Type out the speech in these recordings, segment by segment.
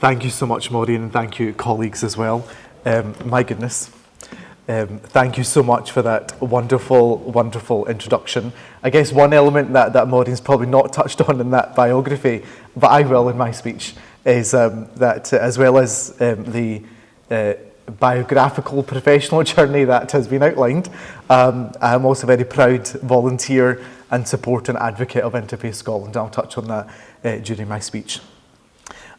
Thank you so much, Maureen, and thank you, colleagues, as well. My goodness. Thank you so much for that wonderful, wonderful introduction. I guess one element that Maureen's probably not touched on in that biography, but I will in my speech, is that as well as the biographical professional journey that has been outlined, I'm also a very proud volunteer and support and advocate of Interfaith Scotland. I'll touch on that during my speech.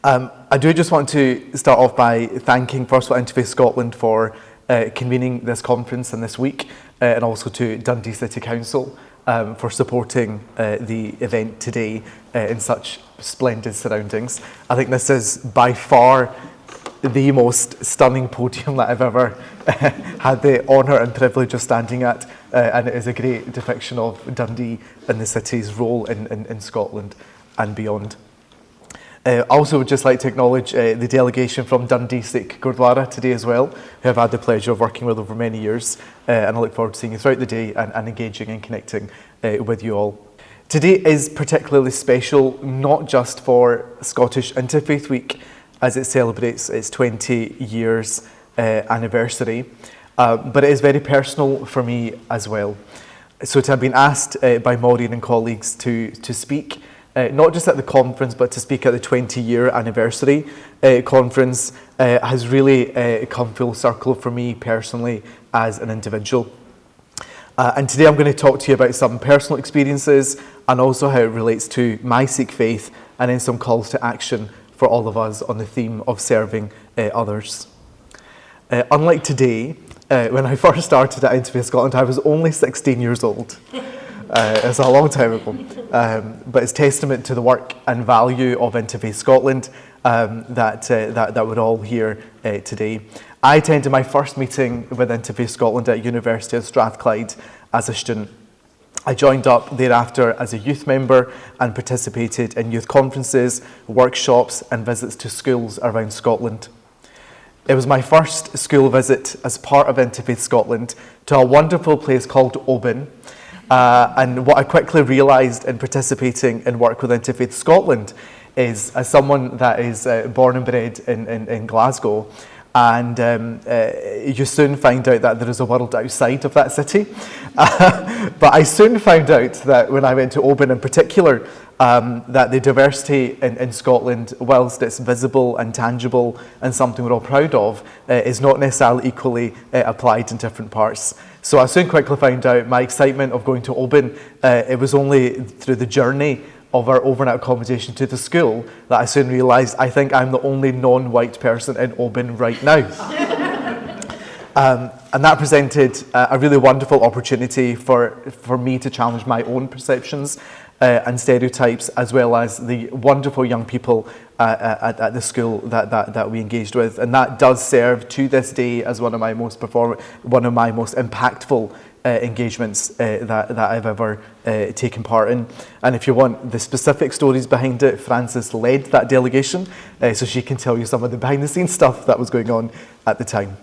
I do just want to start off by thanking, first of all, Interfaith Scotland for convening this conference and this week, and also to Dundee City Council for supporting the event today in such splendid surroundings. I think this is by far the most stunning podium that I've ever had the honour and privilege of standing at, and it is a great depiction of Dundee and the city's role in Scotland and beyond. I also would just like to acknowledge the delegation from Dundee Sikh Gurdwara today as well, who I've had the pleasure of working with over many years, and I look forward to seeing you throughout the day and engaging and connecting with you all. Today is particularly special, not just for Scottish Interfaith Week, as it celebrates its 20 years anniversary, but it is very personal for me as well. So to have been asked by Maureen and colleagues to speak, not just at the conference, but to speak at the 20-year anniversary conference has really come full circle for me personally as an individual. And today I'm going to talk to you about some personal experiences and also how it relates to my Sikh faith, and then some calls to action for all of us on the theme of serving others. Unlike today, when I first started at Interfaith Scotland, I was only 16 years old. It's a long time ago, but it's testament to the work and value of Interfaith Scotland that we're all here today. I attended my first meeting with Interfaith Scotland at University of Strathclyde as a student. I joined up thereafter as a youth member and participated in youth conferences, workshops and visits to schools around Scotland. It was my first school visit as part of Interfaith Scotland to a wonderful place called Oban. And what I quickly realised in participating in work with Interfaith Scotland is, as someone that is born and bred in Glasgow, and you soon find out that there is a world outside of that city. But I soon found out that when I went to Oban in particular, that the diversity in Scotland, whilst it's visible and tangible and something we're all proud of, is not necessarily equally applied in different parts. So I soon quickly found out my excitement of going to Oban, it was only through the journey of our overnight accommodation to the school that I soon realised I think I'm the only non-white person in Oban right now. And that presented a really wonderful opportunity for me to challenge my own perceptions and stereotypes, as well as the wonderful young people at the school that we engaged with, and that does serve to this day as one of my most impactful engagements that I've ever taken part in. And if you want the specific stories behind it, Frances led that delegation, so she can tell you some of the behind-the-scenes stuff that was going on at the time.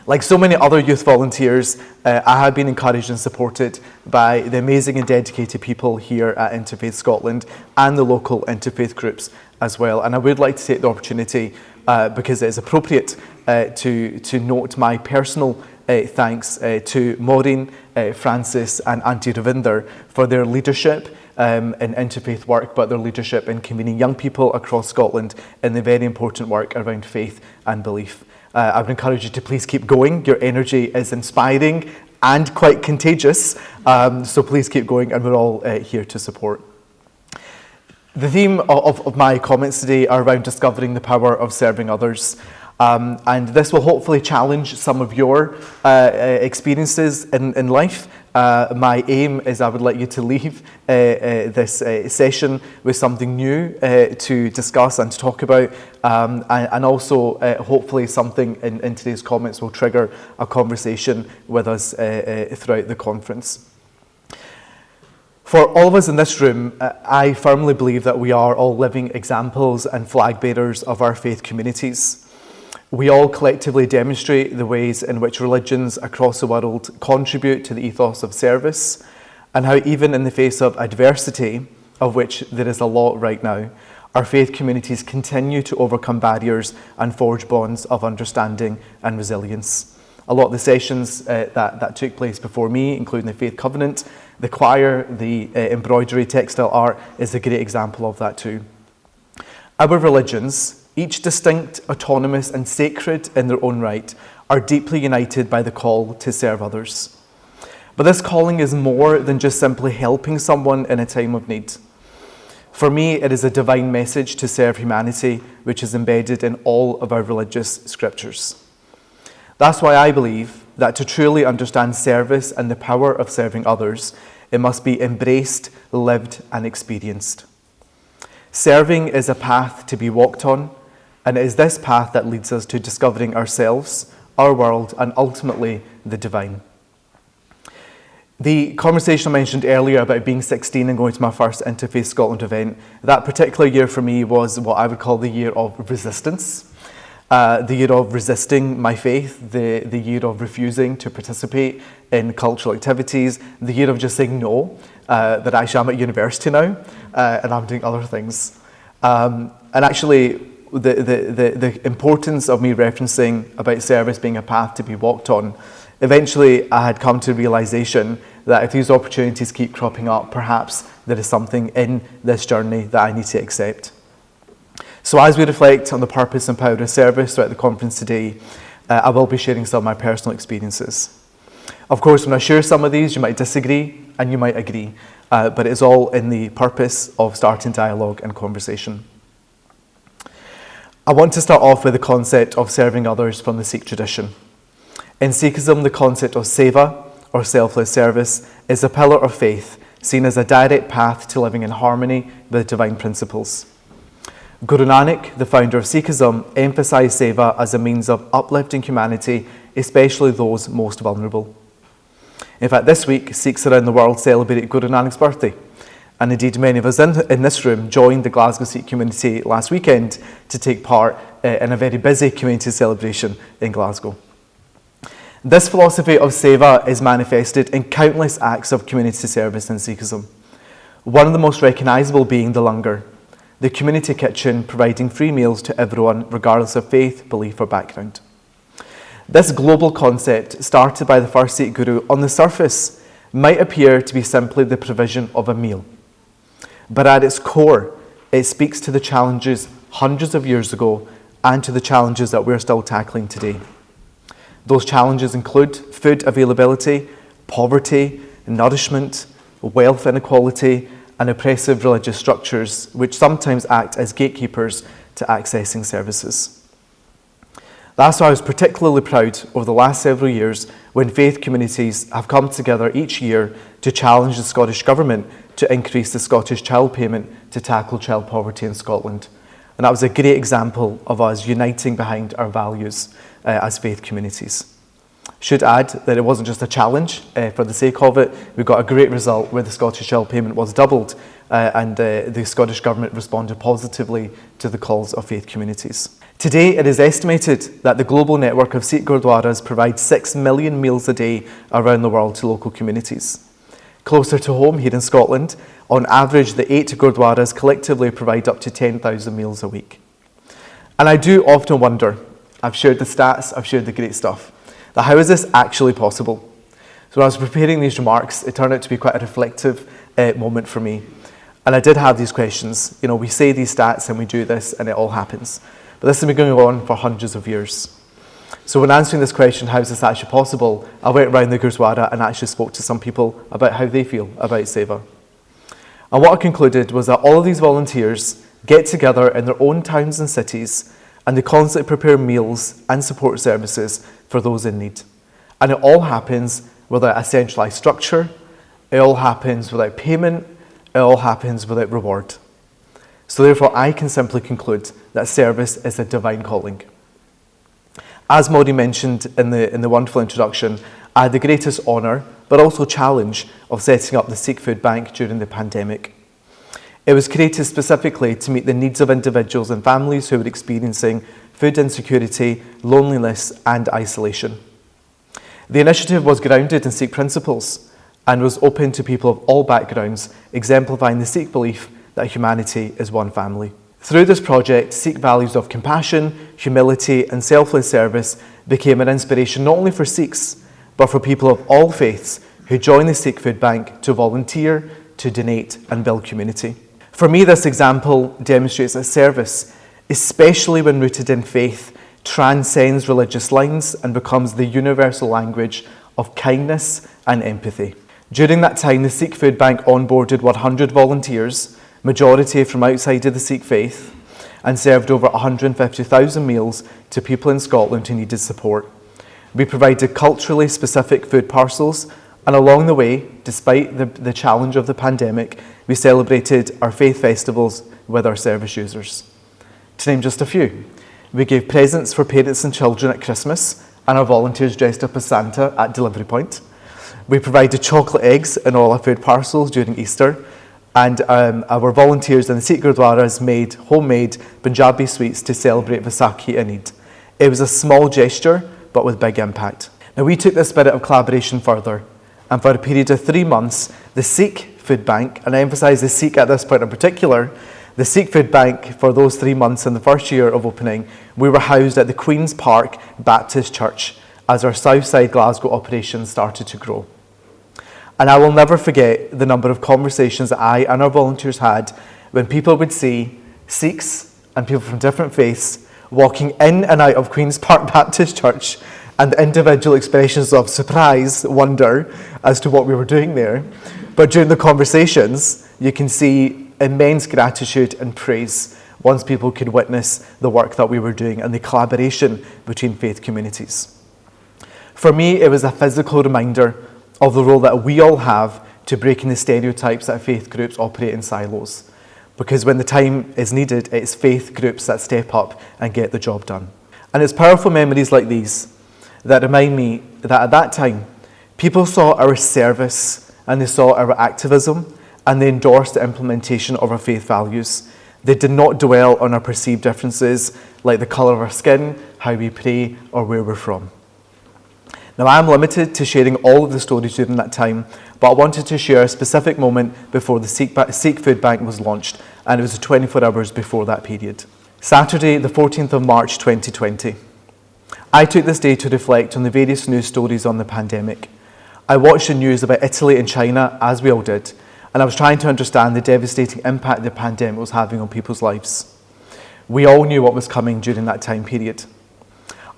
Like so many other youth volunteers, I have been encouraged and supported by the amazing and dedicated people here at Interfaith Scotland and the local interfaith groups as well. And I would like to take the opportunity, because it is appropriate, to note my personal thanks to Maureen, Frances and Auntie Ravinder for their leadership in interfaith work, but their leadership in convening young people across Scotland in the very important work around faith and belief. I would encourage you to please keep going. Your energy is inspiring and quite contagious, so please keep going, and we're all here to support. The theme of my comments today are around discovering the power of serving others. And this will hopefully challenge some of your experiences in life. My aim is I would like you to leave this session with something new to discuss and to talk about, and also hopefully something in today's comments will trigger a conversation with us throughout the conference. For all of us in this room, I firmly believe that we are all living examples and flag bearers of our faith communities. We all collectively demonstrate the ways in which religions across the world contribute to the ethos of service, and how even in the face of adversity, of which there is a lot right now, our faith communities continue to overcome barriers and forge bonds of understanding and resilience. A lot of the sessions that took place before me, including the Faith Covenant, the choir, the embroidery, textile art, is a great example of that too. Our religions, each distinct, autonomous and sacred in their own right, are deeply united by the call to serve others. But this calling is more than just simply helping someone in a time of need. For me, it is a divine message to serve humanity, which is embedded in all of our religious scriptures. That's why I believe that to truly understand service and the power of serving others, it must be embraced, lived and experienced. Serving is a path to be walked on, and it is this path that leads us to discovering ourselves, our world, and ultimately the divine. The conversation I mentioned earlier about being 16 and going to my first Interfaith Scotland event, that particular year for me was what I would call the year of resistance. The year of resisting my faith, the year of refusing to participate in cultural activities, the year of just saying no, that actually I'm at university now and I'm doing other things. And actually, the importance of me referencing about service being a path to be walked on, eventually I had come to the realisation that if these opportunities keep cropping up, perhaps there is something in this journey that I need to accept. So as we reflect on the purpose and power of service throughout the conference today, I will be sharing some of my personal experiences. Of course, when I share some of these, you might disagree and you might agree, but it's all in the purpose of starting dialogue and conversation. I want to start off with the concept of serving others from the Sikh tradition. In Sikhism, the concept of seva, or selfless service, is a pillar of faith, seen as a direct path to living in harmony with divine principles. Guru Nanak, the founder of Sikhism, emphasised seva as a means of uplifting humanity, especially those most vulnerable. In fact, this week, Sikhs around the world celebrate Guru Nanak's birthday. And indeed, many of us in this room joined the Glasgow Sikh community last weekend to take part in a very busy community celebration in Glasgow. This philosophy of seva is manifested in countless acts of community service in Sikhism. One of the most recognisable being the langar, the community kitchen providing free meals to everyone regardless of faith, belief or background. This global concept, started by the first Sikh Guru, on the surface might appear to be simply the provision of a meal. But at its core, it speaks to the challenges hundreds of years ago and to the challenges that we're still tackling today. Those challenges include food availability, poverty, nourishment, wealth inequality, and oppressive religious structures, which sometimes act as gatekeepers to accessing services. That's why I was particularly proud over the last several years when faith communities have come together each year to challenge the Scottish Government to increase the Scottish child payment to tackle child poverty in Scotland. And that was a great example of us uniting behind our values as faith communities. Should add that it wasn't just a challenge for the sake of it. We got a great result where the Scottish child payment was doubled and the Scottish Government responded positively to the calls of faith communities. Today, it is estimated that the global network of Sikh Gurdwaras provides 6 million meals a day around the world to local communities. Closer to home, here in Scotland, on average, the 8 Gurdwaras collectively provide up to 10,000 meals a week. And I do often wonder, I've shared the stats, I've shared the great stuff, that how is this actually possible? So when I was preparing these remarks, it turned out to be quite a reflective moment for me. And I did have these questions. You know, we say these stats and we do this and it all happens. But this has been going on for hundreds of years. So when answering this question, how is this actually possible, I went around the Gurdwara and actually spoke to some people about how they feel about seva. And what I concluded was that all of these volunteers get together in their own towns and cities and they constantly prepare meals and support services for those in need. And it all happens without a centralised structure, it all happens without payment, it all happens without reward. So therefore I can simply conclude that service is a divine calling. As Maudie mentioned in the wonderful introduction, I had the greatest honour, but also challenge, of setting up the Sikh Food Bank during the pandemic. It was created specifically to meet the needs of individuals and families who were experiencing food insecurity, loneliness and isolation. The initiative was grounded in Sikh principles and was open to people of all backgrounds, exemplifying the Sikh belief that humanity is one family. Through this project, Sikh values of compassion, humility and selfless service became an inspiration not only for Sikhs, but for people of all faiths who join the Sikh Food Bank to volunteer, to donate and build community. For me, this example demonstrates that service, especially when rooted in faith, transcends religious lines and becomes the universal language of kindness and empathy. During that time, the Sikh Food Bank onboarded 100 volunteers, majority from outside of the Sikh faith, and served over 150,000 meals to people in Scotland who needed support. We provided culturally specific food parcels, and along the way, despite the challenge of the pandemic, we celebrated our faith festivals with our service users. To name just a few, we gave presents for parents and children at Christmas, and our volunteers dressed up as Santa at delivery point. We provided chocolate eggs in all our food parcels during Easter, and our volunteers in the Sikh Gurdwaras made homemade Punjabi sweets to celebrate Vaisakhi and Eid. It was a small gesture, but with big impact. Now, we took this spirit of collaboration further, and for a period of 3 months, the Sikh Food Bank, and I emphasise the Sikh at this point in particular, the Sikh Food Bank, for those 3 months in the first year of opening, we were housed at the Queen's Park Baptist Church as our Southside Glasgow operations started to grow. And I will never forget the number of conversations that I and our volunteers had when people would see Sikhs and people from different faiths walking in and out of Queen's Park Baptist Church, and the individual expressions of surprise, wonder as to what we were doing there. But during the conversations, you can see immense gratitude and praise once people could witness the work that we were doing and the collaboration between faith communities. For me, it was a physical reminder of the role that we all have to breaking the stereotypes that faith groups operate in silos. Because when the time is needed, it's faith groups that step up and get the job done. And it's powerful memories like these that remind me that at that time, people saw our service and they saw our activism and they endorsed the implementation of our faith values. They did not dwell on our perceived differences like the colour of our skin, how we pray, or where we're from. Now, I am limited to sharing all of the stories during that time, but I wanted to share a specific moment before the Sikh Food Bank was launched, and it was 24 hours before that period. Saturday, the 14th of March 2020. I took this day to reflect on the various news stories on the pandemic. I watched the news about Italy and China, as we all did, and I was trying to understand the devastating impact the pandemic was having on people's lives. We all knew what was coming during that time period.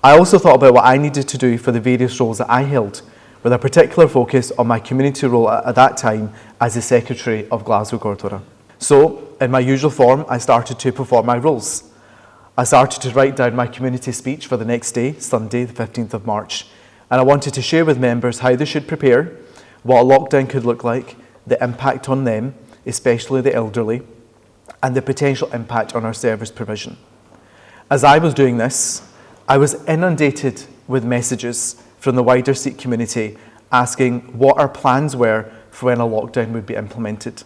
I also thought about what I needed to do for the various roles that I held, with a particular focus on my community role at that time as the Secretary of Glasgow Gurdwara. So, in my usual form, I started to perform my roles. I started to write down my community speech for the next day, Sunday, the 15th of March, and I wanted to share with members how they should prepare, what a lockdown could look like, the impact on them, especially the elderly, and the potential impact on our service provision. As I was doing this, I was inundated with messages from the wider Sikh community asking what our plans were for when a lockdown would be implemented.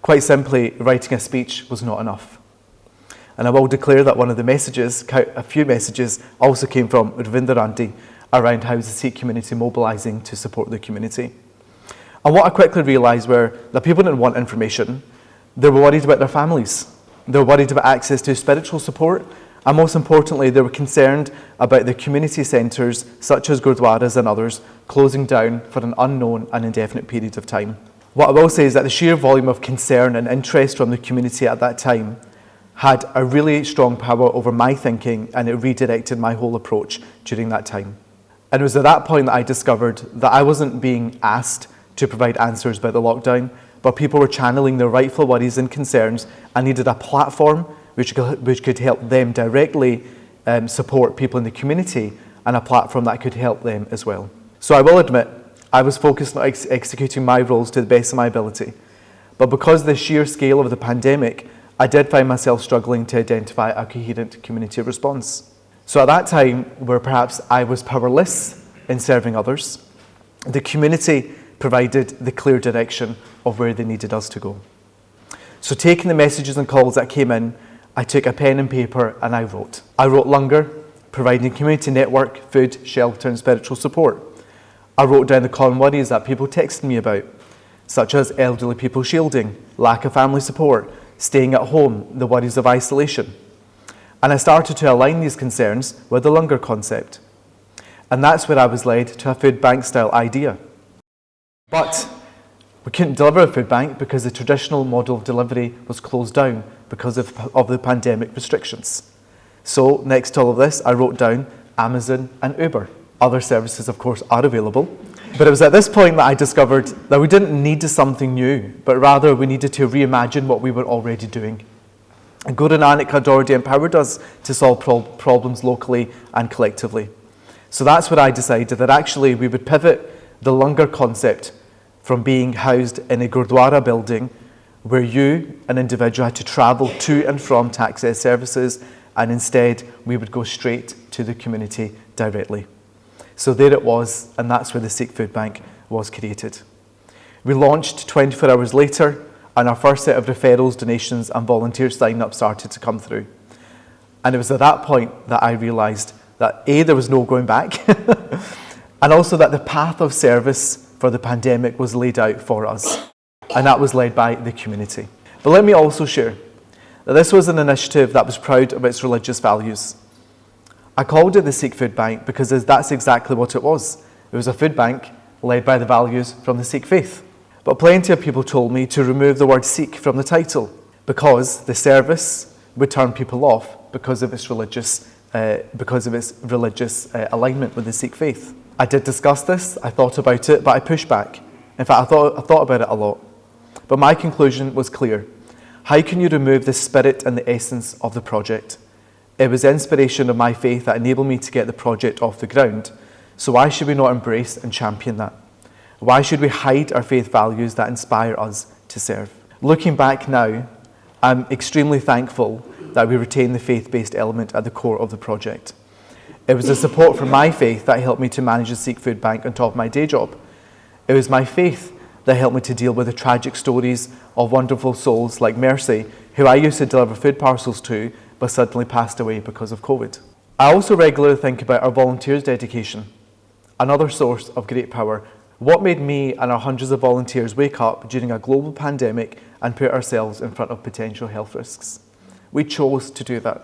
Quite simply, writing a speech was not enough. And I will declare that one of the messages, a few messages, also came from Gurdwara around how is the Sikh community mobilising to support the community. And what I quickly realised were that people didn't want information. They were worried about their families. They were worried about access to spiritual support. And most importantly, they were concerned about the community centres, such as Gurdwaras and others, closing down for an unknown and indefinite period of time. What I will say is that the sheer volume of concern and interest from the community at that time had a really strong power over my thinking, and it redirected my whole approach during that time. And it was at that point that I discovered that I wasn't being asked to provide answers about the lockdown, but people were channeling their rightful worries and concerns and needed a platform which could help them directly support people in the community, and a platform that could help them as well. So I will admit, I was focused on executing my roles to the best of my ability. But because of the sheer scale of the pandemic, I did find myself struggling to identify a coherent community response. So at that time, where perhaps I was powerless in serving others, the community provided the clear direction of where they needed us to go. So taking the messages and calls that came in, I took a pen and paper and I wrote. I wrote Lungar, providing community network, food, shelter and spiritual support. I wrote down the common worries that people texted me about, such as elderly people shielding, lack of family support, staying at home, the worries of isolation. And I started to align these concerns with the Langar concept. And that's where I was led to a food bank style idea. But we couldn't deliver a food bank because the traditional model of delivery was closed down because of the pandemic restrictions. So next to all of this, I wrote down Amazon and Uber. Other services, of course, are available. But it was at this point that I discovered that we didn't need something new, but rather we needed to reimagine what we were already doing. And Guru Nanak had already empowered us to solve problems locally and collectively. So that's when I decided that actually we would pivot the Langar concept from being housed in a Gurdwara building where you, an individual, had to travel to and from to access services, and instead we would go straight to the community directly. So there it was, and that's where the Sikh Food Bank was created. We launched 24 hours later, and our first set of referrals, donations and volunteer sign-up started to come through. And it was at that point that I realised that A, there was no going back, and also that the path of service for the pandemic was laid out for us, and that was led by the community. But let me also share that this was an initiative that was proud of its religious values. I called it the Sikh Food Bank because that's exactly what it was. It was a food bank led by the values from the Sikh faith. But plenty of people told me to remove the word Sikh from the title because the service would turn people off because of its religious alignment with the Sikh faith. I did discuss this, I thought about it, but I pushed back. In fact, I thought about it a lot. But my conclusion was clear. How can you remove the spirit and the essence of the project? It was the inspiration of my faith that enabled me to get the project off the ground. So why should we not embrace and champion that? Why should we hide our faith values that inspire us to serve? Looking back now, I'm extremely thankful that we retained the faith-based element at the core of the project. It was the support from my faith that helped me to manage the Sikh Food Bank on top of my day job. It was my faith that helped me to deal with the tragic stories of wonderful souls like Mercy, who I used to deliver food parcels to, but suddenly passed away because of COVID. I also regularly think about our volunteers' dedication, another source of great power. What made me and our hundreds of volunteers wake up during a global pandemic and put ourselves in front of potential health risks? We chose to do that.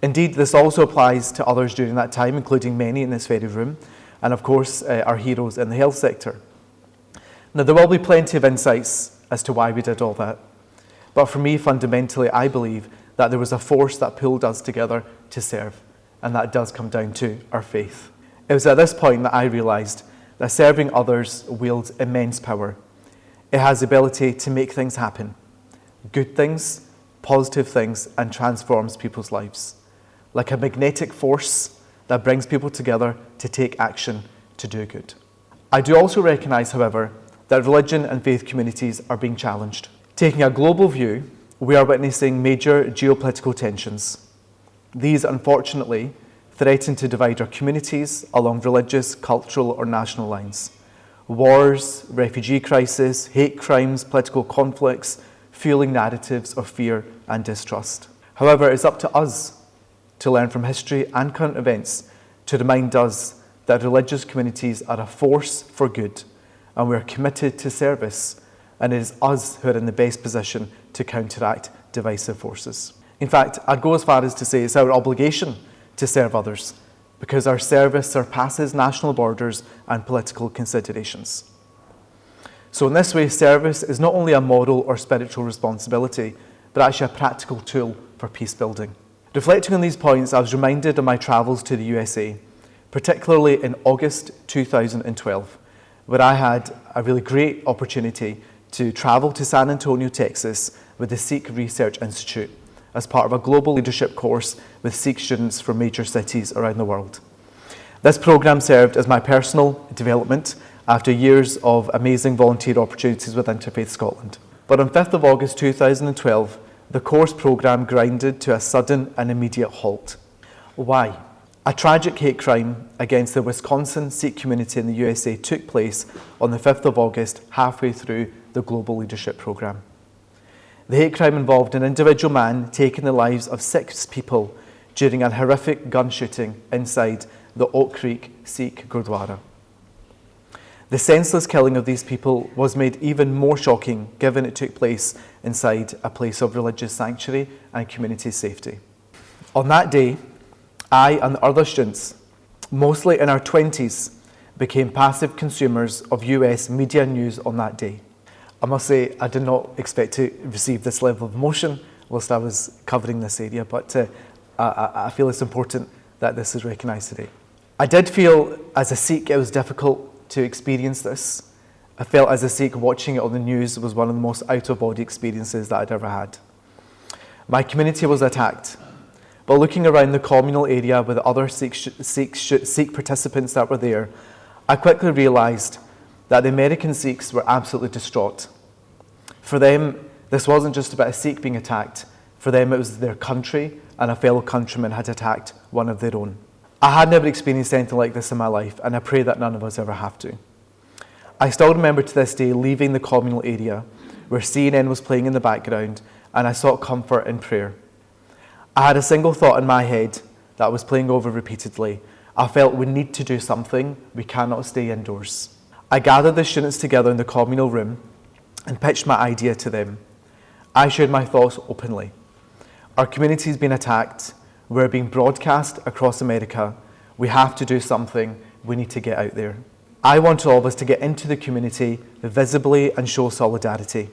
Indeed, this also applies to others during that time, including many in this very room, and of course, our heroes in the health sector. Now, there will be plenty of insights as to why we did all that. But for me, fundamentally, I believe that there was a force that pulled us together to serve, and that does come down to our faith. It was at this point that I realised that serving others wields immense power. It has the ability to make things happen, good things, positive things, and transforms people's lives. Like a magnetic force that brings people together to take action to do good. I do also recognise, however, that religion and faith communities are being challenged. Taking a global view, we are witnessing major geopolitical tensions. These, unfortunately, threaten to divide our communities along religious, cultural or national lines. Wars, refugee crisis, hate crimes, political conflicts, fueling narratives of fear and distrust. However, it's up to us to learn from history and current events to remind us that religious communities are a force for good and we are committed to service, and it is us who are in the best position to counteract divisive forces. In fact, I'd go as far as to say it's our obligation to serve others because our service surpasses national borders and political considerations. So in this way, service is not only a moral or spiritual responsibility, but actually a practical tool for peace building. Reflecting on these points, I was reminded of my travels to the USA, particularly in August 2012, where I had a really great opportunity to travel to San Antonio, Texas with the Sikh Research Institute as part of a global leadership course with Sikh students from major cities around the world. This programme served as my personal development after years of amazing volunteer opportunities with Interfaith Scotland. But on 5th of August 2012, the course programme grinded to a sudden and immediate halt. Why? A tragic hate crime against the Wisconsin Sikh community in the USA took place on the 5th of August, halfway through the Global Leadership Programme. The hate crime involved an individual man taking the lives of 6 people during a horrific gun shooting inside the Oak Creek Sikh Gurdwara. The senseless killing of these people was made even more shocking given it took place inside a place of religious sanctuary and community safety. On that day, I and the other students, mostly in our 20s, became passive consumers of US media news on that day. I must say, I did not expect to receive this level of emotion whilst I was covering this area, but I feel it's important that this is recognised today. I did feel, as a Sikh, it was difficult to experience this. I felt as a Sikh watching it on the news was one of the most out-of-body experiences that I'd ever had. My community was attacked, but looking around the communal area with the other Sikh participants that were there, I quickly realised that the American Sikhs were absolutely distraught. For them, this wasn't just about a Sikh being attacked. For them, it was their country, and a fellow countryman had attacked one of their own. I had never experienced anything like this in my life, and I pray that none of us ever have to. I still remember to this day leaving the communal area where CNN was playing in the background, and I sought comfort in prayer. I had a single thought in my head that was playing over repeatedly. I felt we need to do something. We cannot stay indoors. I gathered the students together in the communal room and pitched my idea to them. I shared my thoughts openly. Our community's been attacked. We're being broadcast across America. We have to do something. We need to get out there. I want all of us to get into the community visibly and show solidarity,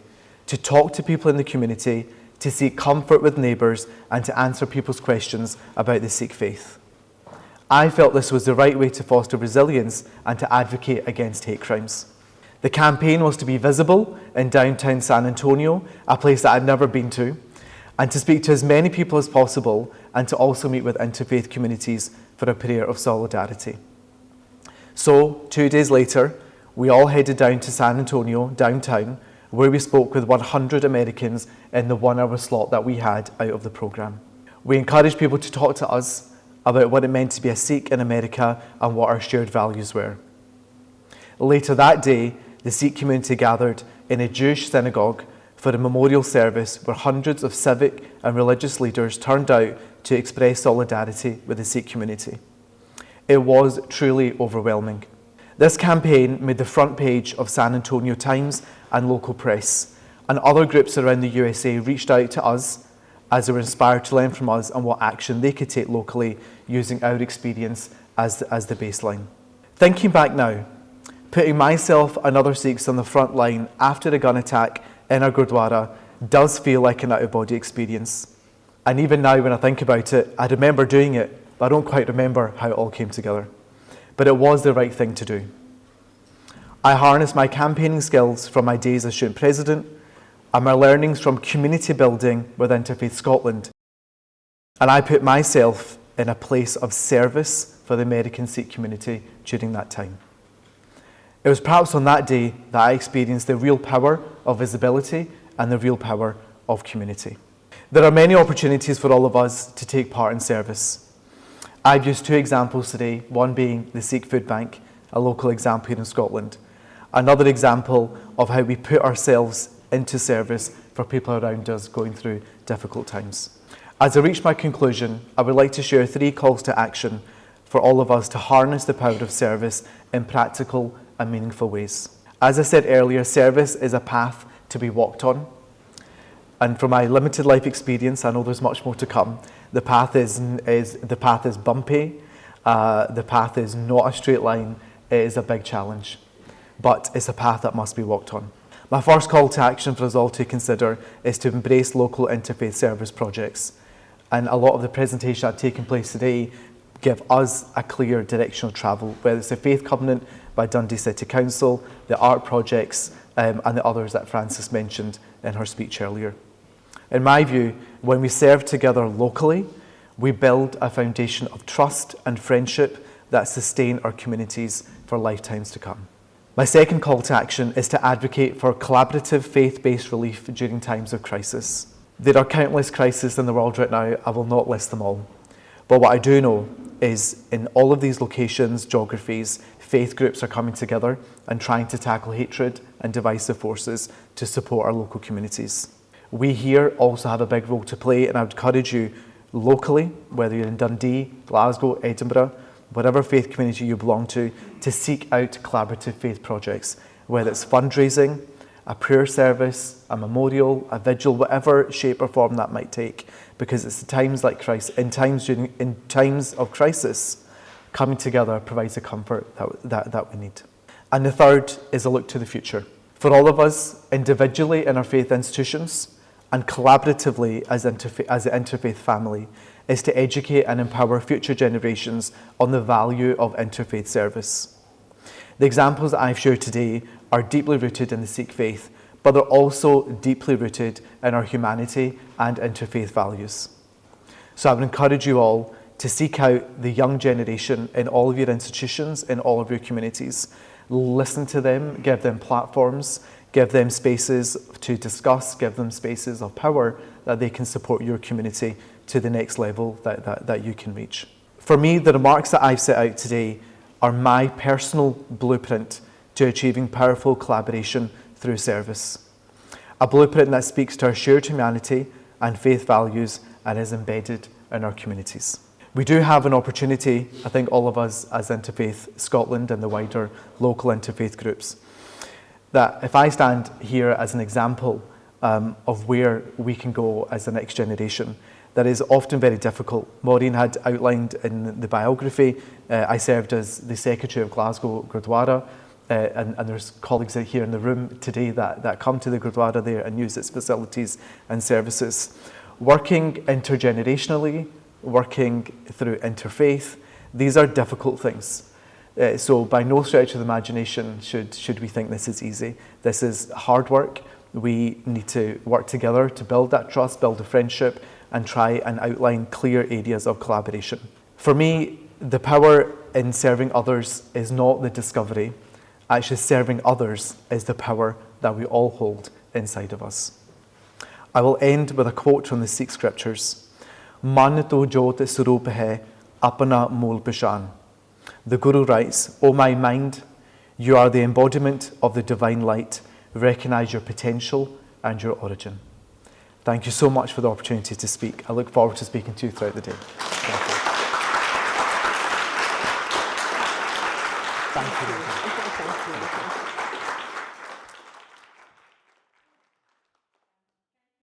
to talk to people in the community, to seek comfort with neighbours, and to answer people's questions about the Sikh faith. I felt this was the right way to foster resilience and to advocate against hate crimes. The campaign was to be visible in downtown San Antonio, a place that I'd never been to, and to speak to as many people as possible, and to also meet with interfaith communities for a prayer of solidarity. So, 2 days later, we all headed down to San Antonio, downtown, where we spoke with 100 Americans in the 1 hour slot that we had out of the programme. We encouraged people to talk to us about what it meant to be a Sikh in America and what our shared values were. Later that day, the Sikh community gathered in a Jewish synagogue for a memorial service where hundreds of civic and religious leaders turned out to express solidarity with the Sikh community. It was truly overwhelming. This campaign made the front page of San Antonio Times and local press, and other groups around the USA reached out to us as they were inspired to learn from us on what action they could take locally using our experience as the baseline. Thinking back now, putting myself and other Sikhs on the front line after a gun attack in our Gurdwara does feel like an out-of-body experience. And even now when I think about it, I remember doing it, but I don't quite remember how it all came together. But it was the right thing to do. I harnessed my campaigning skills from my days as student president and my learnings from community building with Interfaith Scotland. And I put myself in a place of service for the American Sikh community during that time. It was perhaps on that day that I experienced the real power of visibility and the real power of community. There are many opportunities for all of us to take part in service. I've used 2 examples today, one being the Sikh Food Bank, a local example here in Scotland. Another example of how we put ourselves into service for people around us going through difficult times. As I reach my conclusion, I would like to share 3 calls to action for all of us to harness the power of service in practical and meaningful ways. As I said earlier, service is a path to be walked on. And from my limited life experience, I know there's much more to come. The path is bumpy. The path is not a straight line. It is a big challenge, but it's a path that must be walked on. My first call to action for us all to consider is to embrace local interfaith service projects. And a lot of the presentations that have taken place today give us a clear direction of travel, whether it's the Faith Covenant by Dundee City Council, the art projects, and the others that Frances mentioned in her speech earlier. In my view, when we serve together locally, we build a foundation of trust and friendship that sustain our communities for lifetimes to come. My second call to action is to advocate for collaborative faith-based relief during times of crisis. There are countless crises in the world right now. I will not list them all. But what I do know is in all of these locations, geographies, faith groups are coming together and trying to tackle hatred and divisive forces to support our local communities. We here also have a big role to play, and I would encourage you locally, whether you're in Dundee, Glasgow, Edinburgh, whatever faith community you belong to seek out collaborative faith projects, whether it's fundraising, a prayer service, a memorial, a vigil, whatever shape or form that might take, because it's times like Christ, in times of crisis, coming together provides the comfort that we need. And the third is a look to the future. For all of us, individually in our faith institutions and collaboratively as the Interfaith family, is to educate and empower future generations on the value of interfaith service. The examples that I've shared today are deeply rooted in the Sikh faith, but they're also deeply rooted in our humanity and interfaith values. So I would encourage you all to seek out the young generation in all of your institutions, in all of your communities. Listen to them, give them platforms, give them spaces to discuss, give them spaces of power that they can support your community to the next level that you can reach. For me, the remarks that I've set out today are my personal blueprint to achieving powerful collaboration through service. A blueprint that speaks to our shared humanity and faith values and is embedded in our communities. We do have an opportunity, I think all of us as Interfaith Scotland and the wider local interfaith groups, that if I stand here as an example of where we can go as the next generation, that is often very difficult. Maureen had outlined in the biography, I served as the Secretary of Glasgow Gurdwara, and there's colleagues here in the room today that come to the Gurdwara there and use its facilities and services. Working intergenerationally, working through interfaith, these are difficult things. So by no stretch of the imagination should we think this is easy. This is hard work. We need to work together to build that trust, build a friendship, and try and outline clear areas of collaboration. For me, the power in serving others is not the discovery. Actually, serving others is the power that we all hold inside of us. I will end with a quote from the Sikh scriptures. Man to jot surup hai, apna mool pishan. The Guru writes, O my mind, you are the embodiment of the divine light. Recognize your potential and your origin. Thank you so much for the opportunity to speak. I look forward to speaking to you throughout the day. Thank you. Thank you.